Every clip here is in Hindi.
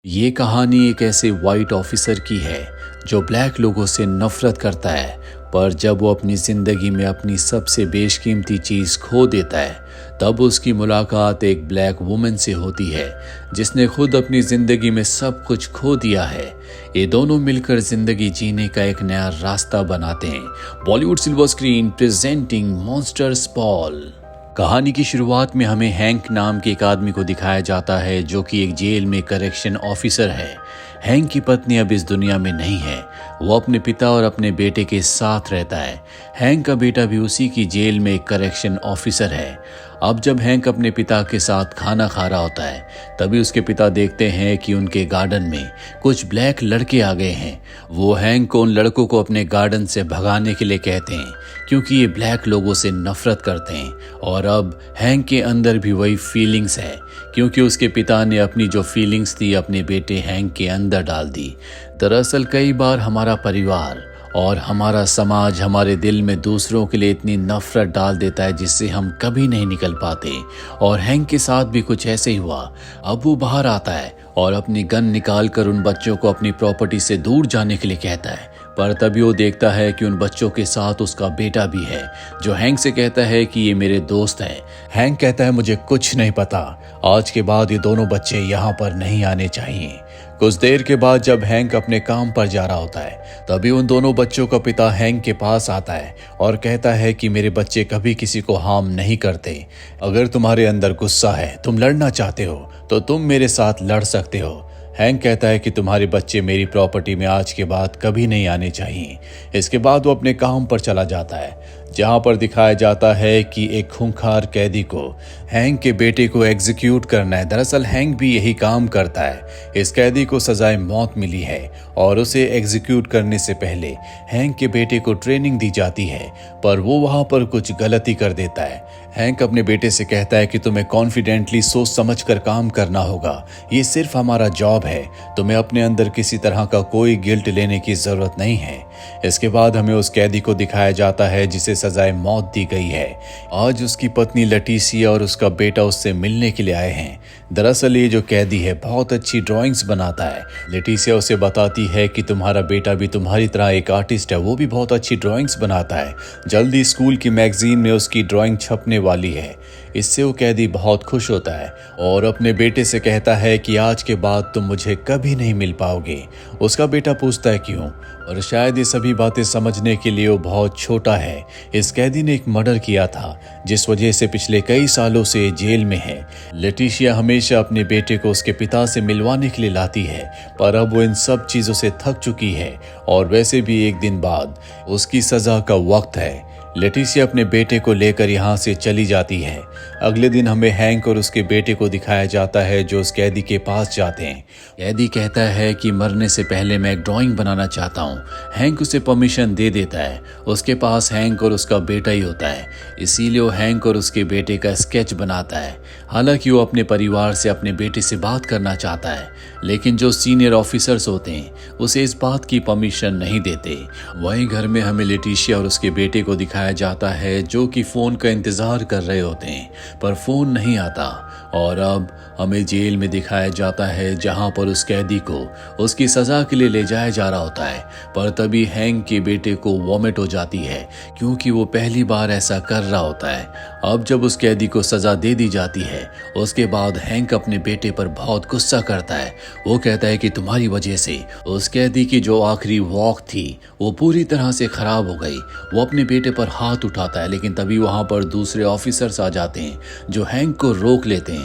ये कहानी एक ऐसे वाइट ऑफिसर की है जो ब्लैक लोगों से नफरत करता है, पर जब वो अपनी ज़िंदगी में अपनी सबसे बेशकीमती चीज़ खो देता है तब उसकी मुलाकात एक ब्लैक वुमन से होती है जिसने खुद अपनी ज़िंदगी में सब कुछ खो दिया है। ये दोनों मिलकर ज़िंदगी जीने का एक नया रास्ता बनाते हैं। Bollywood silver screen presenting monsters ball. कहानी की शुरुआत में हमें हैंक नाम के एक आदमी को दिखाया जाता है जो कि एक जेल में करेक्शन ऑफिसर है। हैंक की पत्नी अब इस दुनिया में नहीं है, वो अपने पिता और अपने बेटे के साथ रहता है। हैंक का बेटा भी उसी की जेल में एक करेक्शन ऑफिसर है। अब जब हैंक अपने पिता के साथ खाना खा रहा होता है तभी उसके पिता देखते हैं कि उनके गार्डन में कुछ ब्लैक लड़के आ गए हैं। वो हैंक को उन लड़कों को अपने गार्डन से भगाने के लिए कहते हैं क्योंकि ये ब्लैक लोगों से नफरत करते हैं। और अब हैंक के अंदर भी वही फीलिंग्स है क्योंकि उसके पिता ने अपनी जो फीलिंग्स थी अपने बेटे हैंक के अंदर डाल दी। दरअसल कई बार हमारा परिवार और हमारा समाज हमारे दिल में दूसरों के लिए इतनी नफरत डाल देता है जिससे हम कभी नहीं निकल पाते। और हैंक के साथ भी कुछ ऐसे ही हुआ। अब वो बाहर आता है और अपनी गन निकाल कर उन बच्चों को अपनी प्रॉपर्टी से दूर जाने के लिए कहता है, पर तभी वो देखता है कि उन बच्चों के साथ उसका बेटा भी है जो हैंक से कहता है कि ये मेरे दोस्त हैं। हैंक कहता है मुझे कुछ नहीं पता, आज के बाद ये दोनों बच्चे यहाँ पर नहीं आने चाहिए। कुछ देर के बाद जब हैंक अपने काम पर जा रहा होता है तभी उन दोनों बच्चों का पिता हैंक के पास आता है और कहता है कि मेरे बच्चे कभी किसी को हार्म नहीं करते। अगर तुम्हारे अंदर गुस्सा है, तुम लड़ना चाहते हो तो तुम मेरे साथ लड़ सकते हो। हैंक कहता है कि तुम्हारे बच्चे मेरी प्रॉपर्टी में आज के बाद कभी नहीं आने चाहिए। इसके बाद वो अपने काम पर चला जाता है जहां पर दिखाया जाता है कि एक खूंखार कैदी को हैंक के बेटे को एग्जीक्यूट करना है। दरअसल हैंक भी यही काम करता है। इस कैदी को सजाए मौत मिली है और उसे एग्जीक्यूट करने से पहले हैंक के बेटे को ट्रेनिंग दी जाती है, पर वो वहां पर कुछ गलती कर देता है। हैंक अपने बेटे से कहता है कि तुम्हें कॉन्फिडेंटली सोच समझ कर काम करना होगा, ये सिर्फ हमारा जॉब है, तुम्हें अपने अंदर किसी तरह का कोई गिल्ट लेने की जरूरत नहीं है। इसके बाद हमें उस कैदी को दिखाया जाता है जिसे सजाए मौत दी गई है। आज उसकी पत्नी लटीसिया और उसका बेटा उससे मिलने के लिए आए हैं। दरअसल ये जो कैदी है बहुत अच्छी ड्राइंग्स बनाता है। लटीसिया उसे बताती है कि तुम्हारा बेटा भी तुम्हारी तरह एक आर्टिस्ट है, वो भी बहुत अच्छी ड्राइंग्स बनाता है, जल्दी स्कूल की मैगजीन में उसकी ड्राइंग छपने वाली है। इससे वो कैदी बहुत खुश होता है और अपने बेटे से कहता है कि आज के बाद तुम मुझे कभी नहीं मिल पाओगे। उसका बेटा पूछता है क्यों, और शायद ये सभी बातें समझने के लिए वो बहुत छोटा है। इस कैदी ने एक मर्डर किया था जिस वजह से पिछले कई सालों से जेल में है। लटीशिया हमेशा अपने बेटे को उसके पिता से मिलवाने के लिए लाती है, पर अब वो इन सब चीजों से थक चुकी है और वैसे भी एक दिन बाद उसकी सजा का वक्त है। लेटिसिया अपने बेटे को लेकर यहाँ से चली जाती है। अगले दिन हमें हैंक और उसके बेटे को दिखाया जाता है जो उस कैदी के पास जाते हैं। कैदी कहता है कि मरने से पहले मैं एक ड्राइंग बनाना चाहता हूँ। हैंक उसे परमिशन दे देता है। उसके पास हैंक और उसका बेटा ही होता है, इसीलिए वो हैंक और उसके बेटे का स्केच बनाता है। हालांकि वो अपने परिवार से अपने बेटे से बात करना चाहता है, लेकिन जो सीनियर ऑफिसर्स होते हैं उसे इस बात की परमिशन नहीं देते। वहीं घर में हमें लेटिशिया और उसके बेटे को दिखाया जाता है जो कि फोन का इंतजार कर रहे होते हैं, पर फोन नहीं आता। और अब हमें जेल में दिखाया जाता है जहां पर उस कैदी को उसकी सजा के लिए ले जाया जा रहा होता है, पर तभी हैंक के बेटे को वॉमिट हो जाती है क्योंकि वो पहली बार ऐसा कर रहा होता है। अब जब उस कैदी को सजा दे दी जाती है उसके बाद हैंक अपने बेटे पर बहुत गुस्सा करता है। वो कहता है कि तुम्हारी वजह से उस कैदी की जो आखिरी वॉक थी वो पूरी तरह से खराब हो गई। वो अपने बेटे पर हाथ उठाता है, लेकिन तभी वहां पर दूसरे ऑफिसर्स आ जाते हैं जो हैंक को रोक लेते हैं।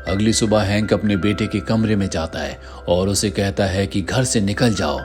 अगली सुबह हैंक अपने बेटे के कमरे में जाता है और उसे कहता है कि घर से निकल जाओ।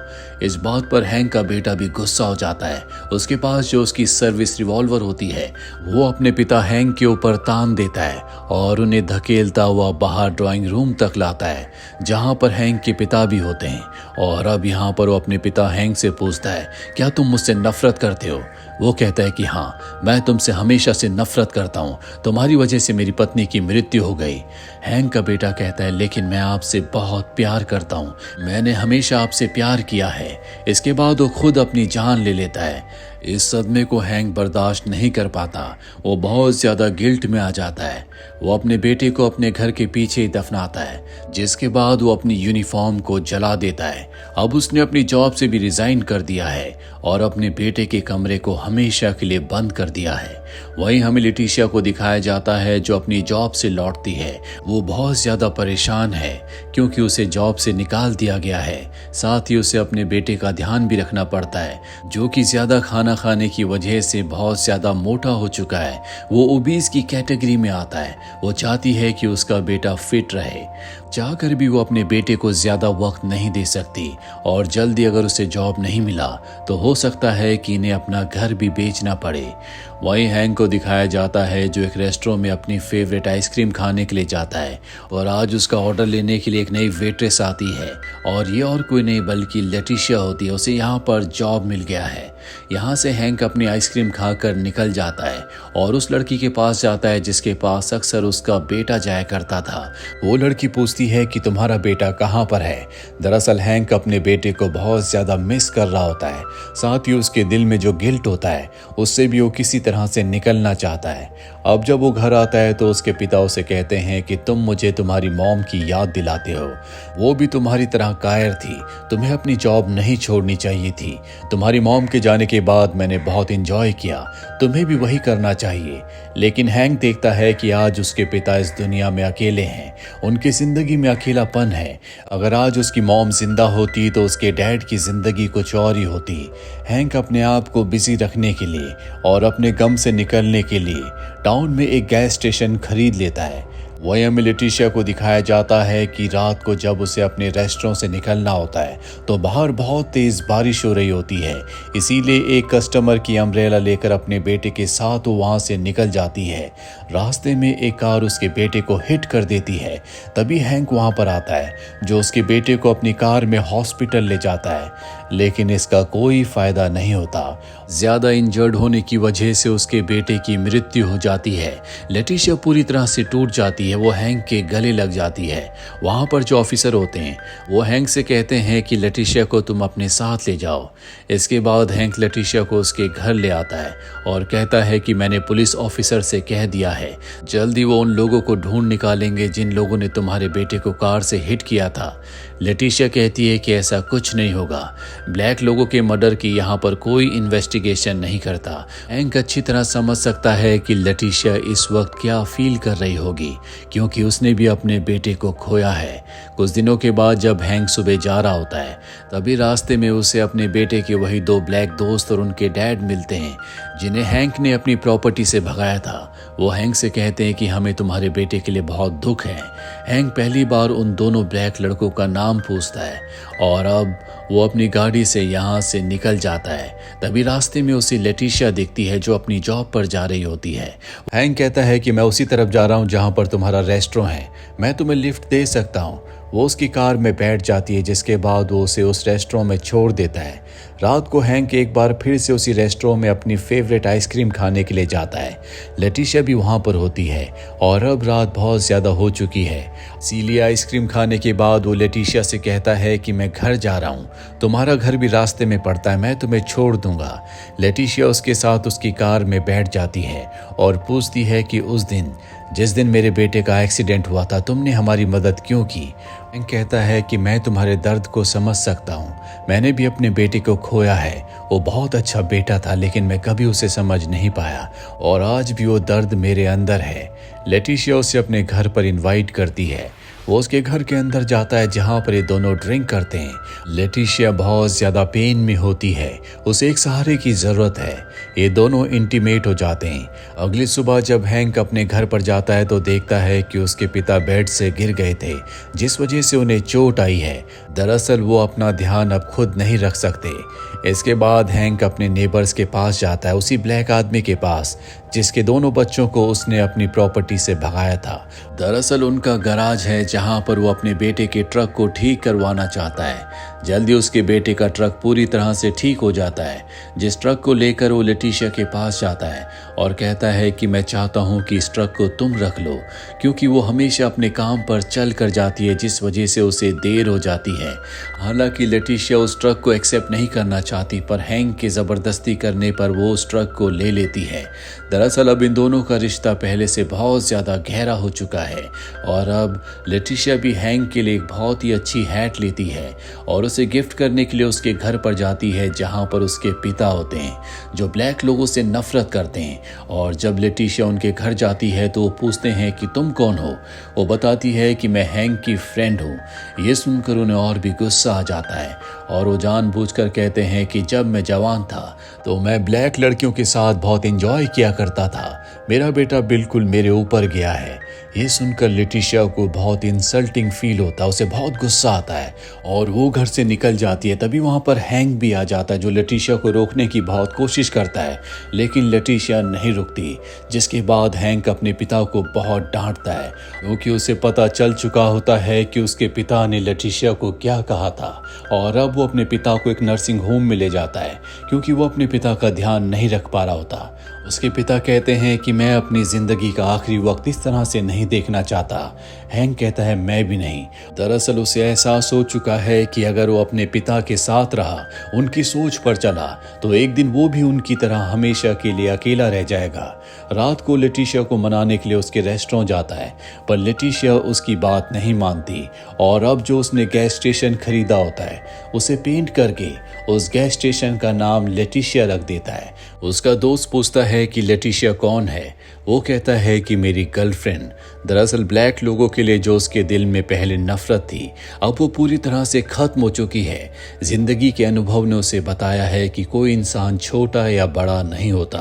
इस बात पर हैंक का बेटा भी गुस्सा हो जाता है। उसके पास जो उसकी सर्विस रिवॉल्वर होती है वो अपने पिता हैंक के ऊपर तान देता है और उन्हें धकेलता हुआ बाहर ड्राइंग रूम तक लाता है जहां पर हैंक के पिता भी होते हैं। और अब यहाँ पर वो अपने पिता हैंक से पूछता है, क्या तुम मुझसे नफरत करते हो? वो कहता है कि हाँ, मैं तुमसे हमेशा से नफरत करता हूँ, तुम्हारी वजह से मेरी पत्नी की मृत्यु हो गई। हैंक का बेटा कहता है, लेकिन मैं आपसे बहुत प्यार करता हूँ, मैंने हमेशा आपसे प्यार किया है। इसके बाद वो खुद अपनी जान ले लेता है। इस सदमे को हैंक बर्दाश्त नहीं कर पाता। वो बहुत ज्यादा गिल्ट में आ जाता है। वो अपने बेटे को अपने घर के पीछे ही दफनाता है, जिसके बाद वो अपनी यूनिफॉर्म को जला देता है। अब उसने अपनी जॉब से भी रिजाइन कर दिया है और अपने बेटे के कमरे को हमेशा के लिए बंद कर दिया है। वहीं हमें लेटिशिया को दिखाया जाता है जो अपनी जॉब से लौटती है। वो बहुत ज्यादा परेशान है क्योंकि उसे जॉब से निकाल दिया गया है। साथ ही उसे अपने बेटे का ध्यान भी रखना पड़ता है, जो कि ज्यादा खाना खाने की वजह से बहुत ज्यादा मोटा हो चुका है। वो ओबीस की कैटेगरी में आता है। वो चाहती है कि उसका बेटा फिट रहे, चाहकर भी वो अपने बेटे को ज्यादा वक्त नहीं दे सकती और जल्दी अगर उसे जॉब नहीं मिला तो हो सकता है कि इन्हें अपना घर भी बेचना पड़े। वहीं हैंक को दिखाया जाता है जो एक रेस्टोरेंट में अपनी फेवरेट आइसक्रीम खाने के लिए जाता है और आज उसका ऑर्डर लेने के लिए एक नई वेट्रेस आती है और ये और कोई नहीं बल्कि लेटिशिया होती है। उसे यहाँ पर जॉब मिल गया है। यहाँ से हैंक अपनी आइसक्रीम खाकर निकल जाता है और उस लड़की के पास जाता है जिसके पास अक्सर उसका बेटा जाया करता था। वो लड़की पूछती है कि तुम्हारा बेटा कहाँ पर है। दरअसल हैंक अपने बेटे को बहुत ज्यादा मिस कर रहा होता है। साथ ही उसके दिल में जो गिल्ट होता है उससे भी वो किसी तरह से निकलना चाहता है। अब जब वो घर आता है तो उसके पिता उसे कहते हैं कि तुम मुझे तुम्हारी मॉम की याद दिलाते हो। वो भी तुम्हारी तरह कायर थी, तुम्हें अपनी जॉब नहीं छोड़नी चाहिए थी। तुम्हारी मॉम के जाने के बाद मैंने बहुत एंजॉय किया, तुम्हें भी वही करना चाहिए। लेकिन हैंक देखता है कि आज उसके पिता इस दुनिया में अकेले हैं, उनकी जिंदगी में अकेलापन है। अगर आज उसकी मॉम जिंदा होती तो उसके डैड की जिंदगी कुछ और ही होती। हैंक अपने आप को बिजी रखने के लिए और अपने गम से निकलने के लिए टाउन में एक गैस स्टेशन खरीद लेता है। वहीं हमें लेटिशिया को दिखाया जाता है कि रात को जब उसे अपने रेस्टोरेंट से निकलना होता है तो बाहर बहुत तेज बारिश हो रही होती है। इसीलिए एक कस्टमर की अम्ब्रेला लेकर अपने बेटे के साथ वो वहां से निकल जाती है। रास्ते में एक कार उसके बेटे को हिट कर देती है। तभी हैंक वहां पर आता है जो उसके बेटे को अपनी कार में हॉस्पिटल ले जाता है, लेकिन इसका कोई फायदा नहीं होता। ज्यादा इंजर्ड होने की वजह से उसके बेटे की मृत्यु हो जाती है। लेटिशिया पूरी तरह से टूट जाती है। वो हैंक के गले लग जाती है। वहां पर जो ऑफिसर होते हैं वो हैंक से कहते हैं कि लेटिशिया को तुम अपने साथ ले जाओ। इसके बाद हैंक लेटिशिया को उसके घर ले आता है और कहता है कि मैंने पुलिस ऑफिसर से कह दिया है, जल्दी वो उन लोगों को ढूंढ निकालेंगे जिन लोगों ने तुम्हारे बेटे को कार से हिट किया था। लेटिशिया कहती है कि ऐसा कुछ नहीं होगा, ब्लैक लोगों के मर्डर की यहाँ पर कोई इन्वेस्टिगेशन नहीं करता। हैंक अच्छी तरह समझ सकता है कि लेटिशिया इस वक्त क्या फील कर रही होगी, क्योंकि उसने भी अपने बेटे को खोया है। कुछ दिनों के बाद जब हैंक सुबह जा रहा होता है तभी रास्ते में उसे अपने बेटे के वही दो ब्लैक दोस्त और उनके डैड मिलते हैं जिन्हें हैंक ने अपनी प्रॉपर्टी से भगाया था। वो हैंक से कहते हैं कि हमें तुम्हारे बेटे के लिए बहुत दुख है। हैंक पहली बार उन दोनों ब्लैक लड़कों का नाम पूछता है और अब वो अपनी गाड़ी से यहाँ से निकल जाता है। तभी रास्ते में उसे लेटिशिया दिखती है जो अपनी जॉब पर जा रही होती है। हैंक कहता है कि मैं उसी तरफ जा रहा हूँ जहाँ पर तुम्हारा रेस्टोरेंट है, मैं तुम्हें लिफ्ट दे सकता हूँ। वो उसकी कार में बैठ जाती है, जिसके बाद वो उसे उस रेस्टोरेंट में छोड़ देता है। रात को हैंक एक बार फिर से उसी रेस्टोरेंट में अपनी फेवरेट आइसक्रीम खाने के लिए जाता है। लेटिशिया भी वहां पर होती है और अब रात बहुत ज्यादा हो चुकी है। इसीलिए आइसक्रीम खाने के बाद वो लेटिशिया से कहता है कि मैं घर जा रहा हूँ, तुम्हारा घर भी रास्ते में पड़ता है, मैं तुम्हें छोड़ दूंगा। लेटिशिया उसके साथ उसकी कार में बैठ जाती है और पूछती है कि उस दिन जिस दिन मेरे बेटे का एक्सीडेंट हुआ था तुमने हमारी मदद क्यों की। हैंक कहता है कि मैं तुम्हारे दर्द को समझ सकता हूँ, मैंने भी अपने बेटे को खोया है। वो बहुत अच्छा बेटा था लेकिन मैं कभी उसे समझ नहीं पाया और आज भी वो दर्द मेरे अंदर है। लेटिशिया उसे अपने घर पर इनवाइट करती है। वो उसके घर के अंदर जाता है जहाँ पर ये दोनों ड्रिंक करते हैं। लेटिशिया बहुत ज्यादा पेन में होती है, उसे एक सहारे की जरूरत है। ये दोनों इंटीमेट हो जाते हैं। अगली सुबह जब हैंक अपने घर पर जाता है तो देखता है कि उसके पिता बेड से गिर गए थे, जिस वजह से उन्हें चोट आई है। दरअसल वो अपना ध्यान अब खुद नहीं रख सकते। इसके बाद हैंक अपने नेबर्स के पास जाता है, उसी ब्लैक आदमी के पास जिसके दोनों बच्चों को उसने अपनी प्रॉपर्टी से भगाया था। दरअसल उनका गराज है जहां पर वो अपने बेटे के ट्रक को ठीक करवाना चाहता है। जल्दी उसके बेटे का ट्रक पूरी तरह से ठीक हो जाता है, जिस ट्रक को लेकर वो लेटिशिया के पास जाता है और कहता है कि मैं चाहता हूं कि इस ट्रक को तुम रख लो, क्योंकि वो हमेशा अपने काम पर चल कर जाती है, जिस वजह से उसे देर हो जाती है। हालांकि लेटिशिया उस ट्रक को एक्सेप्ट नहीं करना चाहती, पर हैंक के ज़बरदस्ती करने पर वो उस ट्रक को ले लेती है। दरअसल अब इन दोनों का रिश्ता पहले से बहुत ज़्यादा गहरा हो चुका है और अब लेटिशिया भी हैंक के लिए एक बहुत ही अच्छी हैट लेती है और उसे गिफ्ट करने के लिए उसके घर पर जाती है, जहां पर उसके पिता होते हैं जो ब्लैक लोगों से नफरत करते हैं। और जब लेटिशिया उनके घर जाती है तो वो पूछते हैं कि तुम कौन हो। वो बताती है कि मैं हैंक की फ्रेंड हूँ। ये सुनकर उन्हें और भी गुस्सा आ जाता है और वो जानबूझकर कहते हैं कि जब मैं जवान था तो मैं ब्लैक लड़कियों के साथ बहुत एंजॉय किया करता था, मेरा बेटा बिल्कुल मेरे ऊपर गया है। ये सुनकर लेटिशिया को बहुत इंसल्टिंग फील होता है, उसे बहुत गुस्सा आता है और वो घर से निकल जाती है। तभी वहाँ पर हैंक भी आ जाता है जो लेटिशिया को रोकने की बहुत कोशिश करता है, लेकिन लेटिशिया नहीं रुकती। जिसके बाद हैंक अपने पिता को बहुत डांटता है, क्योंकि उसे पता चल चुका होता है कि उसके पिता ने लेटिशिया को क्या कहा था। और अब वो अपने पिता को एक नर्सिंग होम में ले जाता है, क्योंकि वो अपने पिता का ध्यान नहीं रख पा रहा होता। उसके पिता कहते हैं कि मैं अपनी जिंदगी का आखिरी वक्त इस तरह से नहीं देखना चाहता। हैंक कहता है मैं भी नहीं। दरअसल उसे एहसास हो चुका है कि अगर वो अपने पिता के साथ रहा, उनकी सोच पर चला, तो एक दिन वो भी उनकी तरह हमेशा के लिए अकेला रह जाएगा। रात को लेटिशिया को मनाने के लिए उसके रेस्टोरेंट जाता है, पर लेटिशिया उसकी बात नहीं मानती और अब जो उसने गैस स्टेशन खरीदा होता है उसे पेंट करके उस गैस स्टेशन का नाम लेटिशिया रख देता है। उसका दोस्त पूछता है कि लेटिशिया कौन है। वो कहता है कि मेरी गर्लफ्रेंड। दरअसल ब्लैक लोगों के लिए जो उसके दिल में पहले नफरत थी, अब वो पूरी तरह से खत्म हो चुकी है। जिंदगी के अनुभव ने उसे बताया है कि कोई इंसान छोटा या बड़ा नहीं होता।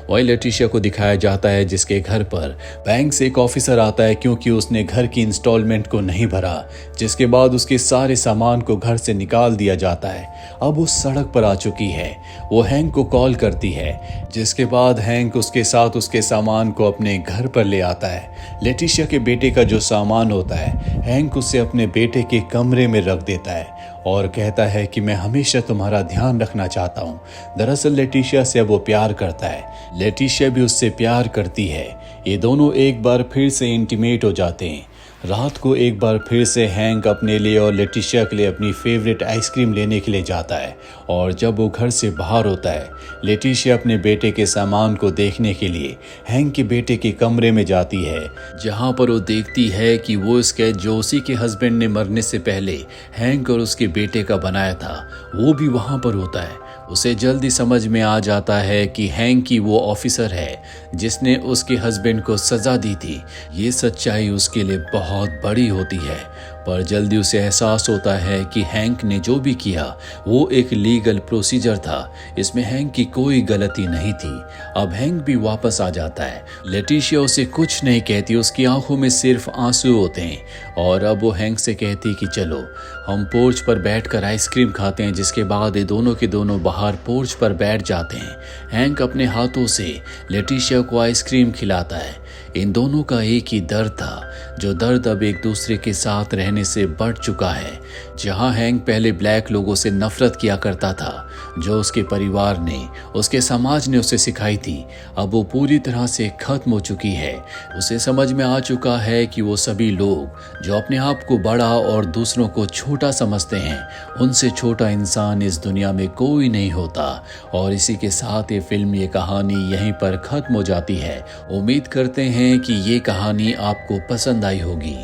वही लेटिशिया को दिखाया जाता है जिसके घर पर बैंक से एक ऑफिसर आता है, क्योंकि उसने घर की इंस्टॉलमेंट को नहीं भरा, जिसके बाद उसके सारे सामान को घर से निकाल दिया जाता है। अब उस सड़क पर आ चुकी है। वो हैंक को कॉल करती है, जिसके बाद हैंक उसके साथ उसके सामान को अपने घर पर ले आता है। लेटिशिया के बेटे का जो सामान होता है, हैंक उसे अपने बेटे के कमरे में रख देता है और कहता है कि मैं हमेशा तुम्हारा ध्यान रखना चाहता हूँ। दरअसल लेटिशिया से अब वो प्यार करता है, लेटिशिया भी उससे प्यार करती है। ये दोनों एक बार फिर से इंटीमेट हो जाते हैं। रात को एक बार फिर से हैंक अपने लिए और लेटिशिया के लिए अपनी फेवरेट आइसक्रीम लेने के लिए जाता है और जब वो घर से बाहर होता है, लेटिशिया अपने बेटे के सामान को देखने के लिए हैंक के बेटे के कमरे में जाती है, जहां पर वो देखती है कि वो स्केच जो उसी के हस्बैंड ने मरने से पहले हैंक और उसके बेटे का बनाया था, वो भी वहां पर होता है। उसे जल्दी समझ में आ जाता है कि हैंक ही वो ऑफिसर है जिसने उसके हस्बैंड को सजा दी थी। ये सच्चाई उसके लिए बहुत बड़ी होती है, पर जल्दी उसे एहसास होता है कि हैंक ने जो भी किया वो एक लीगल प्रोसीजर था, इसमें हैंक की कोई गलती नहीं थी। अब हैंक भी वापस आ जाता है। लेटिशिया उसे कुछ नहीं कहती, उसकी आंखों में सिर्फ आंसू होते हैं और अब वो हैंक से कहती कि चलो हम पोर्च पर बैठकर आइसक्रीम खाते हैं। जिसके बाद ये दोनों के दोनों बाहर पोर्च पर बैठ जाते हैं। हैंक अपने हाथों से लेटिशिया को आइसक्रीम खिलाता है। इन दोनों का एक ही दर्द था, जो दर्द अब एक दूसरे के साथ रहने से बढ़ चुका है। जहां हैंक पहले ब्लैक लोगों से नफरत किया करता था, जो उसके परिवार ने, उसके समाज ने उसे सिखाई थी, अब वो पूरी तरह से खत्म हो चुकी है। उसे समझ में आ चुका है कि वो सभी लोग जो अपने आप को बड़ा और दूसरों को छोटा समझते हैं, उनसे छोटा इंसान इस दुनिया में कोई नहीं होता। और इसी के साथ ये फिल्म, ये कहानी यहीं पर खत्म हो जाती है। उम्मीद करते हैं कि ये कहानी आपको पसंद आई होगी।